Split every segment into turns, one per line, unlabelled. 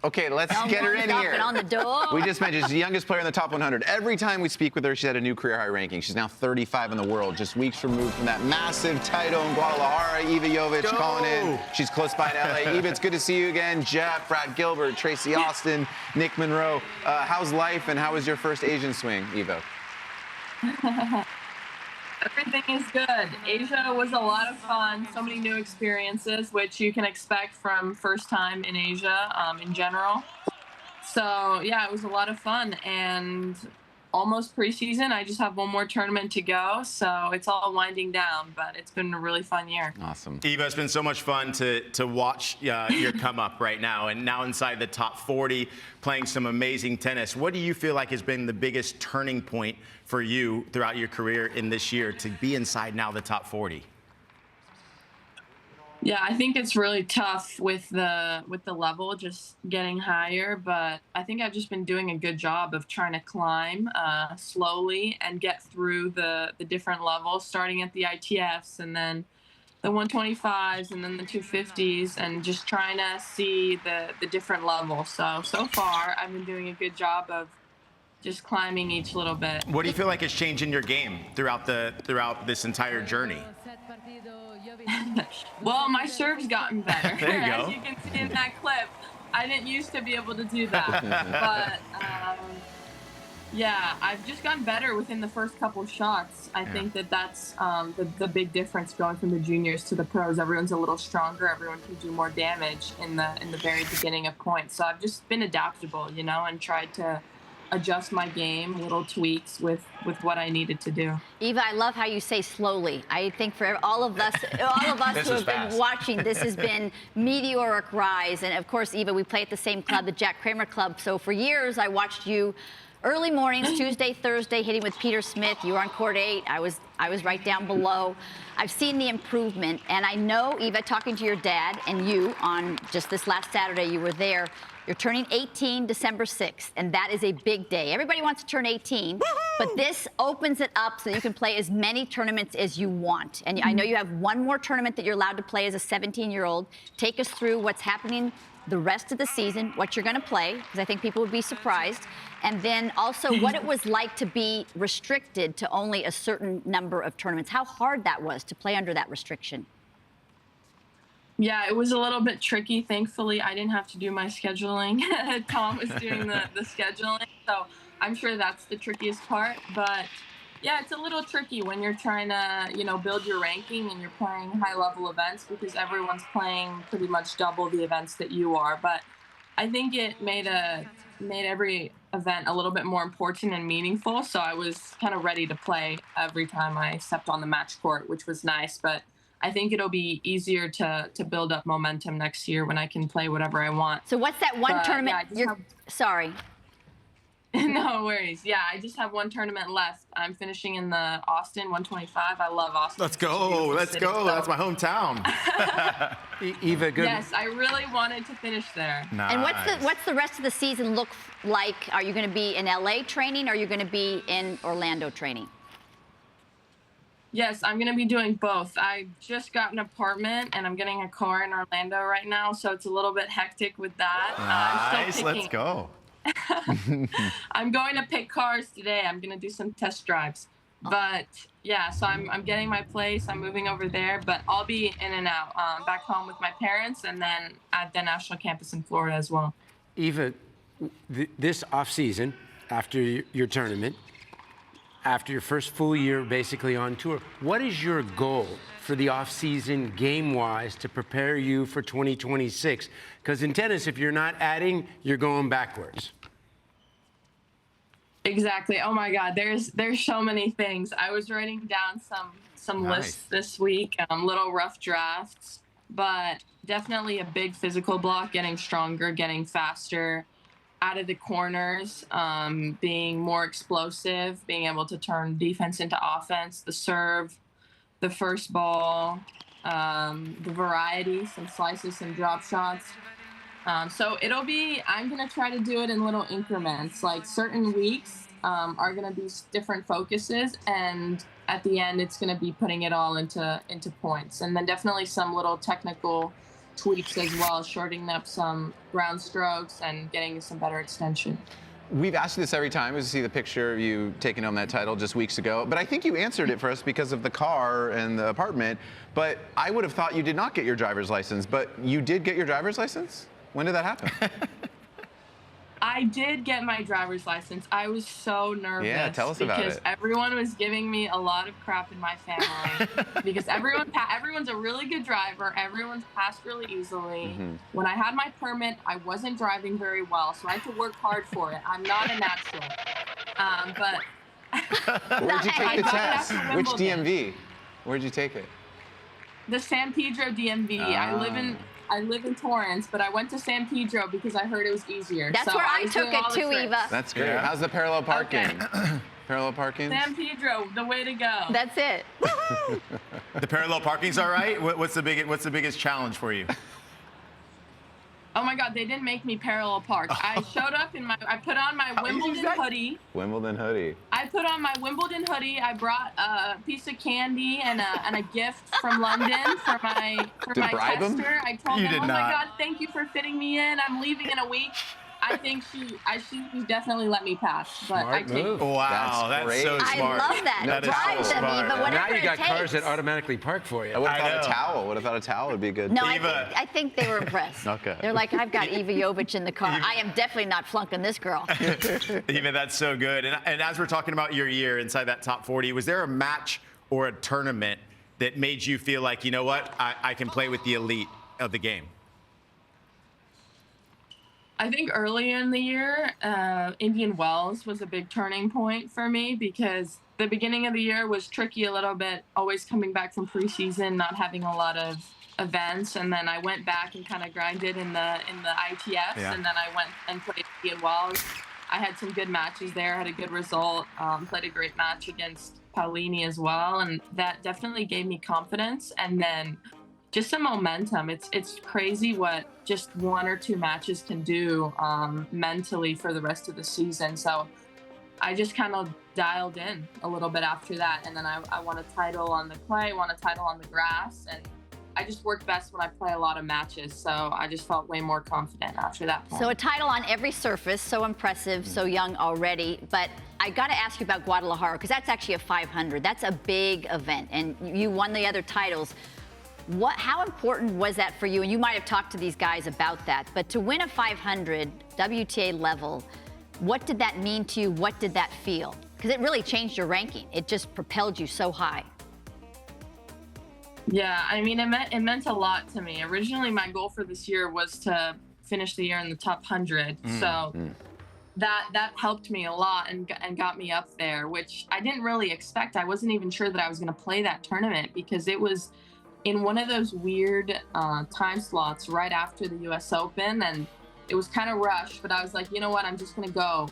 Okay, let's get her in here.
On the door.
We just mentioned she's the youngest player in the top 100. Every time we speak with her, she's at a new career high ranking. She's now 35 in the world, just weeks removed from that massive title in Guadalajara. Eva Jovic calling in. She's close by in LA. Eva, it's good to see you again. Jeff, Brad Gilbert, Tracy Austin, Nick Monroe. How's life and how was your first Asian swing, Eva?
Everything is good. Asia was a lot of fun. So many new experiences, which you can expect from first time in Asia in general. So, yeah, it was a lot of fun. And almost preseason. I just have one more tournament to go. So it's all winding down, but it's been a really fun year.
Awesome.
Eva, it's been so much fun to watch your come up right now. And now inside the top 40, playing some amazing tennis. What do you feel like has been the biggest turning point for you throughout your career in this year to be inside now the top 40?
Yeah, I think it's really tough with the level just getting higher, but I think I've just been doing a good job of trying to climb slowly and get through the different levels, starting at the ITFs and then the 125s and then the 250s, and just trying to see the different levels. So far, I've been doing a good job of just climbing each little bit.
What do you feel like has changed in your game throughout this entire journey?
Well, my serve's gotten better.
There you go.
As you can see in that clip, I didn't used to be able to do that. But, yeah, I've just gotten better within the first couple of shots. I think that's the big difference going from the juniors to the pros. Everyone's a little stronger. Everyone can do more damage in the very beginning of points. So I've just been adaptable, and tried to adjust my game, little tweaks with what I needed to do.
Eva, I love how you say slowly. I think for all of us who have been watching, this has been meteoric rise. And of course, Eva, we play at the same club, the Jack Kramer Club. So for years, I watched you early mornings, Tuesday, Thursday, hitting with Peter Smith. You were on court 8. I was right down below. I've seen the improvement, and I know, Eva, talking to your dad and you on just this last Saturday, you were there. You're turning 18 December 6th, and that is a big day. Everybody wants to turn 18, but this opens it up so that you can play as many tournaments as you want. And I know you have one more tournament that you're allowed to play as a 17-year-old. Take us through what's happening the rest of the season, what you're going to play, because I think people would be surprised, and then also what it was like to be restricted to only a certain number of tournaments, how hard that was to play under that restriction.
Yeah, it was a little bit tricky. Thankfully, I didn't have to do my scheduling. Tom was doing the scheduling, so I'm sure that's the trickiest part. But yeah, it's a little tricky when you're trying to, build your ranking and you're playing high-level events because everyone's playing pretty much double the events that you are. But I think it made every event a little bit more important and meaningful. So I was kind of ready to play every time I stepped on the match court, which was nice. But I think it'll be easier to build up momentum next year when I can play whatever I want.
So what's that one tournament?
Yeah,
Sorry.
No worries. Yeah, I just have one tournament left. I'm finishing in the Austin 125. I love Austin.
Let's go. Let's go. That's my hometown.
Eva, good.
Yes, I really wanted to finish there.
Nice.
And what's the rest of the season look like? Are you going to be in LA training or are you going to be in Orlando training?
Yes, I'm going to be doing both. I just got an apartment and I'm getting a car in Orlando right now, so it's a little bit hectic with that.
Nice. Let's go.
I'm going to pick cars today. I'm going to do some test drives. But yeah, so I'm getting my place. I'm moving over there, but I'll be in and out back home with my parents and then at the national campus in Florida as well.
Eva, this offseason, after your tournament, after your first full year basically on tour, what is your goal for the offseason game-wise to prepare you for 2026? Because in tennis, if you're not adding, you're going backwards.
Exactly. Oh my God, there's so many things. I was writing down some lists this week, little rough drafts, but definitely a big physical block, getting stronger, getting faster, out of the corners, being more explosive, being able to turn defense into offense, the serve, the first ball, the variety, some slices, some drop shots. So I'm going to try to do it in little increments. Like certain weeks are going to be different focuses, and at the end, it's going to be putting it all into points. And then definitely some little technical tweaks as well, shortening up some ground strokes and getting some better extension.
We've asked you this every time as we see the picture of you taking home that title just weeks ago, but I think you answered it for us because of the car and the apartment. But I would have thought you did not get your driver's license, but you did get your driver's license? When did that happen?
I did get my driver's license. I was so nervous.
Yeah, tell us about it.
Because everyone was giving me a lot of crap in my family. Because everyone's a really good driver. Everyone's passed really easily. When I had my permit, I wasn't driving very well, so I had to work hard for it. I'm not a natural. But
Where'd you take the test?
after
Which
Wimbledon.
DMV? Where'd you take it?
The San Pedro DMV. I live in Torrance, but I went to San Pedro because I heard it was easier.
That's
so
where I
was
took
doing
it
all the
too,
tricks.
Eva.
That's great.
Yeah.
How's the parallel parking?
Okay.
Parallel parking?
San Pedro, the way to go.
That's it.
The parallel parking's all right? What's the biggest challenge for you?
Oh my God, they didn't make me parallel park. I showed up I put on my Wimbledon hoodie.
Wimbledon hoodie.
I put on my Wimbledon hoodie. I brought a piece of candy and a gift from London for my
bribe 'em?
tester. I told
You
them,
did
oh my
not.
God, thank you for fitting me in. I'm leaving in a week. I think she definitely let me pass, but I
Smart
take
move.
Wow,
That's
that's so
great.
I
smart.
love that.
That is
Drive
so
them,
smart.
Eva, whatever
Now you got
it takes.
cars that automatically park for you.
I would have
I
thought a
know.
towel. Would have thought a towel would be good.
No,
Eva.
I think they were impressed.
Okay.
They're like, I've got Eva Jovic in the car. I am definitely not flunking this girl.
Even that's so good. And as we're talking about your year inside that top 40, was there a match or a tournament that made you feel like, you know what, I can play with the elite of the game?
I think earlier in the year, Indian Wells was a big turning point for me because the beginning of the year was tricky a little bit, always coming back from preseason, not having a lot of events. And then I went back and kind of grinded in the ITFs.
Yeah.
And then I went and played Indian Wells. I had some good matches there, had a good result, played a great match against Paolini as well. And that definitely gave me confidence. And then just some momentum. It's crazy what just one or two matches can do mentally for the rest of the season. So I just kind of dialed in a little bit after that. And then I won a title on the clay, won a title on the grass. And I just work best when I play a lot of matches. So I just felt way more confident after that point.
So a title on every surface, so impressive, so young already. But I got to ask you about Guadalajara because that's actually a 500. That's a big event. And you won the other titles. How important was that for you? And you might have talked to these guys about that, but to win a 500 WTA level, what did that mean to you? What did that feel? Because it really changed your ranking. It just propelled you so high.
Yeah, I mean, it meant a lot to me. Originally, my goal for this year was to finish the year in the top 100. So that helped me a lot and got me up there, which I didn't really expect. I wasn't even sure that I was going to play that tournament because it was in one of those weird time slots right after the U.S. Open, and it was kind of rushed. But I was like, you know what? I'm just gonna go.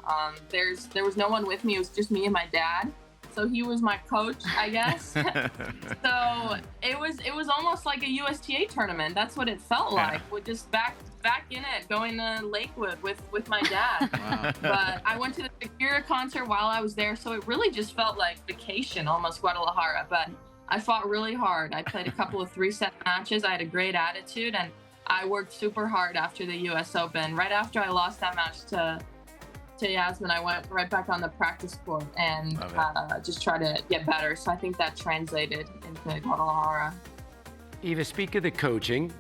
There was no one with me. It was just me and my dad. So he was my coach, I guess. So it was almost like a USTA tournament. That's what it felt like. We're just back in it, going to Lakewood with my dad.
Wow.
But I went to the Shakira concert while I was there, so it really just felt like vacation, almost Guadalajara. But I fought really hard. I played a couple of 3-set matches. I had a great attitude, and I worked super hard after the U.S. Open. Right after I lost that match to Yasmin, I went right back on the practice court and just try to get better. So I think that translated into Guadalajara.
Eva, speak of the coaching.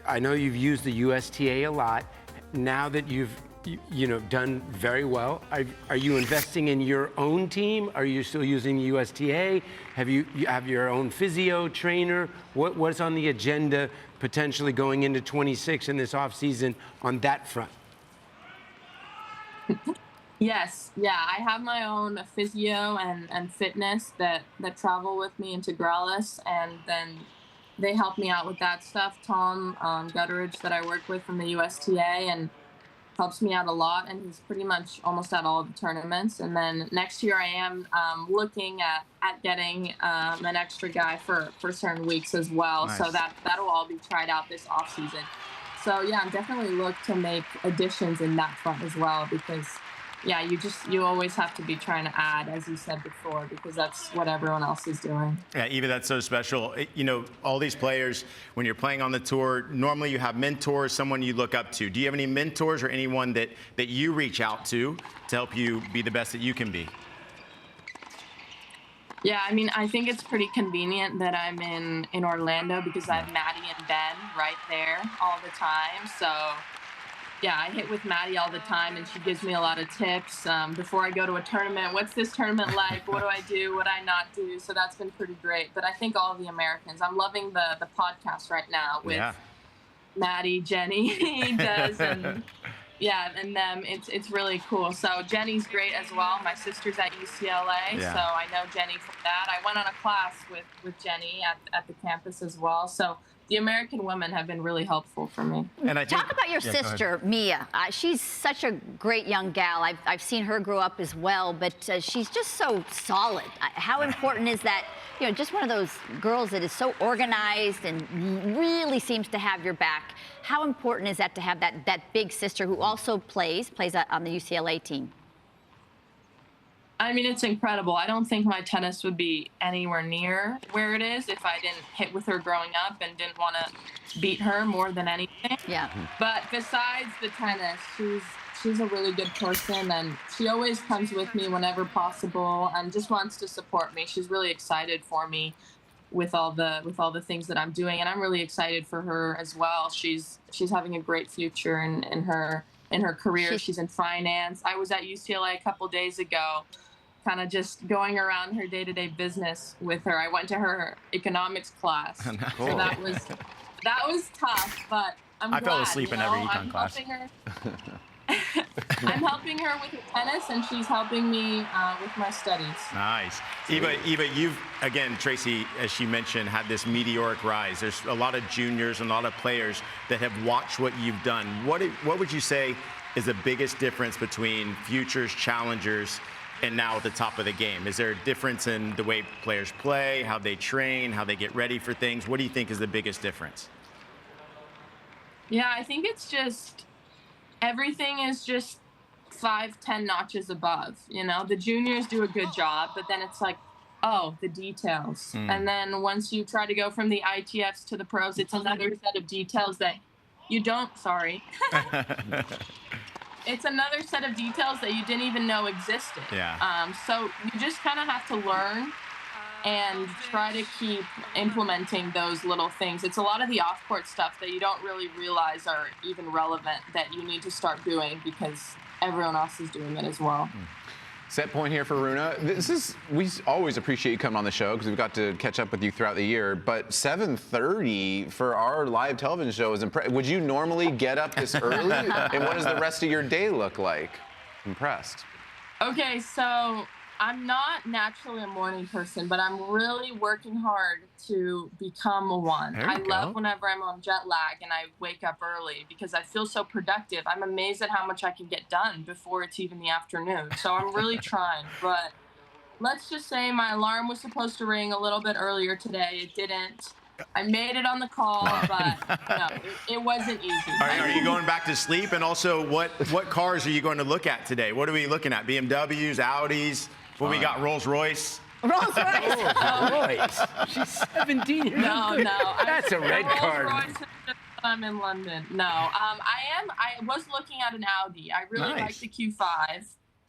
I know you've used the USTA a lot. Now that you've done very well, are you investing in your own team? Are you still using USTA? You have your own physio trainer? What's on the agenda potentially going into 26 in this offseason on that front?
Yes, yeah, I have my own physio and fitness that travel with me into Grallis, and then they help me out with that stuff. Tom Gutteridge that I work with from the USTA and helps me out a lot, and he's pretty much almost at all the tournaments. And then next year I am looking at getting an extra guy for certain weeks as well.
Nice.
So that'll all be tried out this off season. So yeah, I'm definitely look to make additions in that front as well, because yeah, you always have to be trying to add, as you said before, because that's what everyone else is doing.
Yeah, Eva, that's so special. You know, all these players, when you're playing on the tour, normally you have mentors, someone you look up to. Do you have any mentors or anyone that you reach out to help you be the best that you can be?
Yeah, I mean, I think it's pretty convenient that I'm in Orlando because I have Maddie and Ben right there all the time. So, yeah, I hit with Maddie all the time, and she gives me a lot of tips before I go to a tournament. What's this tournament like? What do I do? What do I not do? So that's been pretty great. But I think all of the Americans, I'm loving the podcast right now with Maddie, Jenny does, and yeah, and them. It's really cool. So Jenny's great as well. My sister's at UCLA, so I know Jenny from that. I went on a class with Jenny at the campus as well. So the American women have been really helpful for me.
And I talk about your sister, Mia. She's such a great young gal. I've seen her grow up as well, but she's just so solid. How important is that? You know, just one of those girls that is so organized and really seems to have your back. How important is that to have that big sister who also plays on the UCLA team?
I mean, it's incredible. I don't think my tennis would be anywhere near where it is if I didn't hit with her growing up and didn't want to beat her more than anything.
Yeah.
But besides the tennis, she's a really good person, and she always comes with me whenever possible and just wants to support me. She's really excited for me with all the things that I'm doing, and I'm really excited for her as well. She's having a great future in her career. She's in finance. I was at UCLA a couple days ago, kind of just going around her day-to-day business with her. I went to her economics class.
Cool.
So that was tough, but I'm glad.
I fell asleep in every econ
I'm
class.
I'm helping her with her tennis, and she's helping me with my studies.
Nice. Eva, you've, again, Tracy, as she mentioned, had this meteoric rise. There's a lot of juniors and a lot of players that have watched what you've done. What would you say is the biggest difference between futures, challengers, and now at the top of the game? Is there a difference in the way players play, how they train, how they get ready for things? What do you think is the biggest difference?
Yeah, I think it's just everything is just 5-10 notches above. You know, the juniors do a good job, but then it's like, oh, the details. And then once you try to go from the ITFs to the pros, it's another set of details that you don't, it's another set of details that you didn't even know existed.
Yeah.
So you just kind of have to learn and try to keep implementing those little things. It's a lot of the off-court stuff that you don't really realize are even relevant that you need to start doing because everyone else is doing it as well.
Set point here for Runa. We always appreciate you coming on the show because we've got to catch up with you throughout the year. But 7:30 for our live television show is impressive. Would you normally get up this early? And what does the rest of your day look like? Impressed.
Okay, so I'm not naturally a morning person, but I'm really working hard to become one. I love whenever I'm on jet lag and I wake up early because I feel so productive. I'm amazed at how much I can get done before it's even the afternoon. So I'm really trying. But let's just say my alarm was supposed to ring a little bit earlier today. It didn't. I made it on the call, but no, it wasn't easy.
Are you going back to sleep? And also, what cars are you going to look at today? What are we looking at? BMWs, Audis? What we got? Rolls Royce?
Rolls Royce.
Royce. She's 17 years old.
No.
That's a red card.
Rolls Royce I'm in London. No, I was looking at an Audi. I really like the Q5.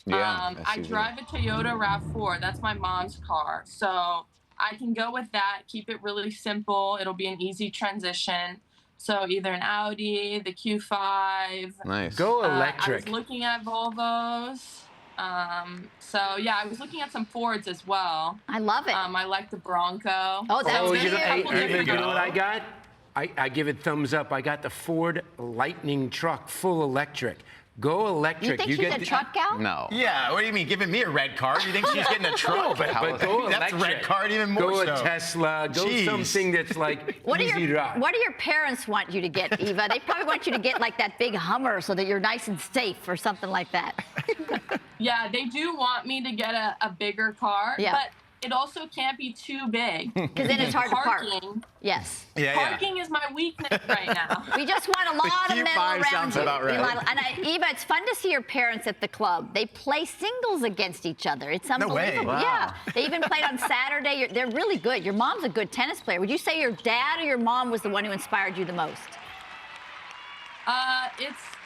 Yeah.
I drive a Toyota RAV4. That's my mom's car. So I can go with that, keep it really simple. It'll be an easy transition. So either an Audi, the Q5.
Nice.
Go electric.
I was looking at Volvos. So yeah, I was looking at some Fords as well.
I love it.
I like the Bronco.
Oh, that's
you
good.
know what I got? I give it thumbs up. I got the Ford Lightning truck, full electric. Go electric.
You think she's a truck gal?
No.
Yeah, what do you mean? Giving me a red card? You think she's getting a truck?
But go
That's
electric.
red card even more
Go
so.
a Tesla. Go something that's like easy drive.
What do your parents want you to get, Eva? They probably want you to get like that big Hummer so that you're nice and safe or something like that.
Yeah, they do want me to get a bigger car.
Yeah.
But it also can't be too big.
Because then it's hard to park.
Parking.
Yes.
Parking is my weakness right now.
We just want a lot of metal around
sounds
you.
about right.
And Eva, it's fun to see your parents at the club. They play singles against each other. It's unbelievable.
way. Wow.
Yeah. They even played on Saturday. They're really good. Your mom's a good tennis player. Would you say your dad or your mom was the one who inspired you the most?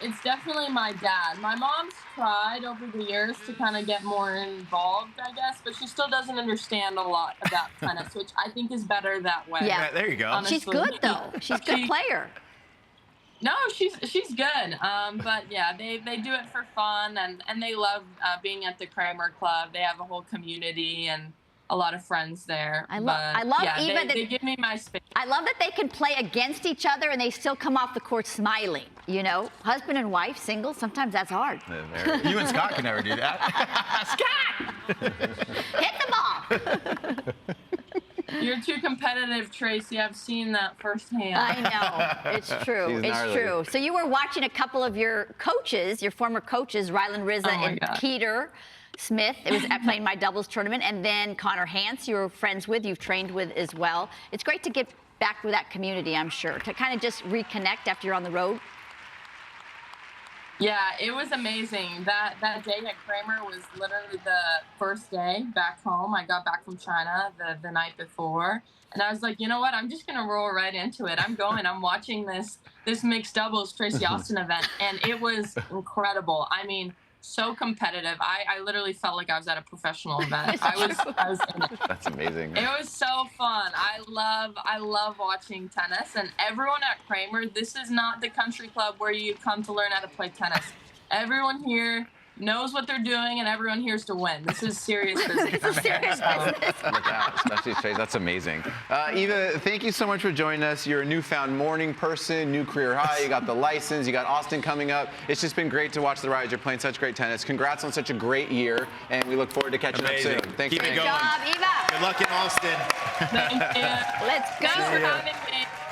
It's definitely my dad. My mom's tried over the years to kind of get more involved, I guess, but she still doesn't understand a lot about tennis, which I think is better that way.
Yeah,
there you go.
Honestly.
She's good though. She's a good player.
No, she's good. But yeah, they do it for fun, and they love being at the Kramer Club. They have a whole community and a lot of friends there.
I love
yeah,
Eva.
They give me my space.
I love that they can play against each other and they still come off the court smiling. You know, husband and wife, single, sometimes that's hard.
You and Scott can never do that.
Scott! Hit the ball!
You're too competitive, Tracy. I've seen that firsthand.
I know. It's true.
She's
It's
gnarly.
true. So you were watching a couple of your coaches, your former coaches, Rylan Rizza and
God.
Peter Smith. It was at playing my doubles tournament. And then Connor Hance, you were friends with, you've trained with as well. It's great to get back with that community, I'm sure, to kind of just reconnect after you're on the road.
Yeah, it was amazing. That day at Kramer was literally the first day back home. I got back from China the night before. And I was like, you know what? I'm just going to roll right into it. I'm watching this mixed doubles Tracy Austin event. And it was incredible. I mean, so competitive. I literally felt like I was at a professional event. I was in it.
That's amazing.
It was so fun. I love watching tennis, and everyone at Kramer, this is not the country club where you come to learn how to play tennis. Everyone here knows what they're doing, and everyone here's to win. This is serious business.
It's a serious business.
Look out, especially straight. That's amazing. Eva, thank you so much for joining us. You're a newfound morning person, new career high. You got the license. You got Austin coming up. It's just been great to watch the rise. You're playing such great tennis. Congrats on such a great year, and we look forward to catching
Amazing.
up soon. Thanks,
Keep it
man.
going.
Good job, Eva.
Good luck in Austin.
Thank you.
Let's go.
Thanks for having me.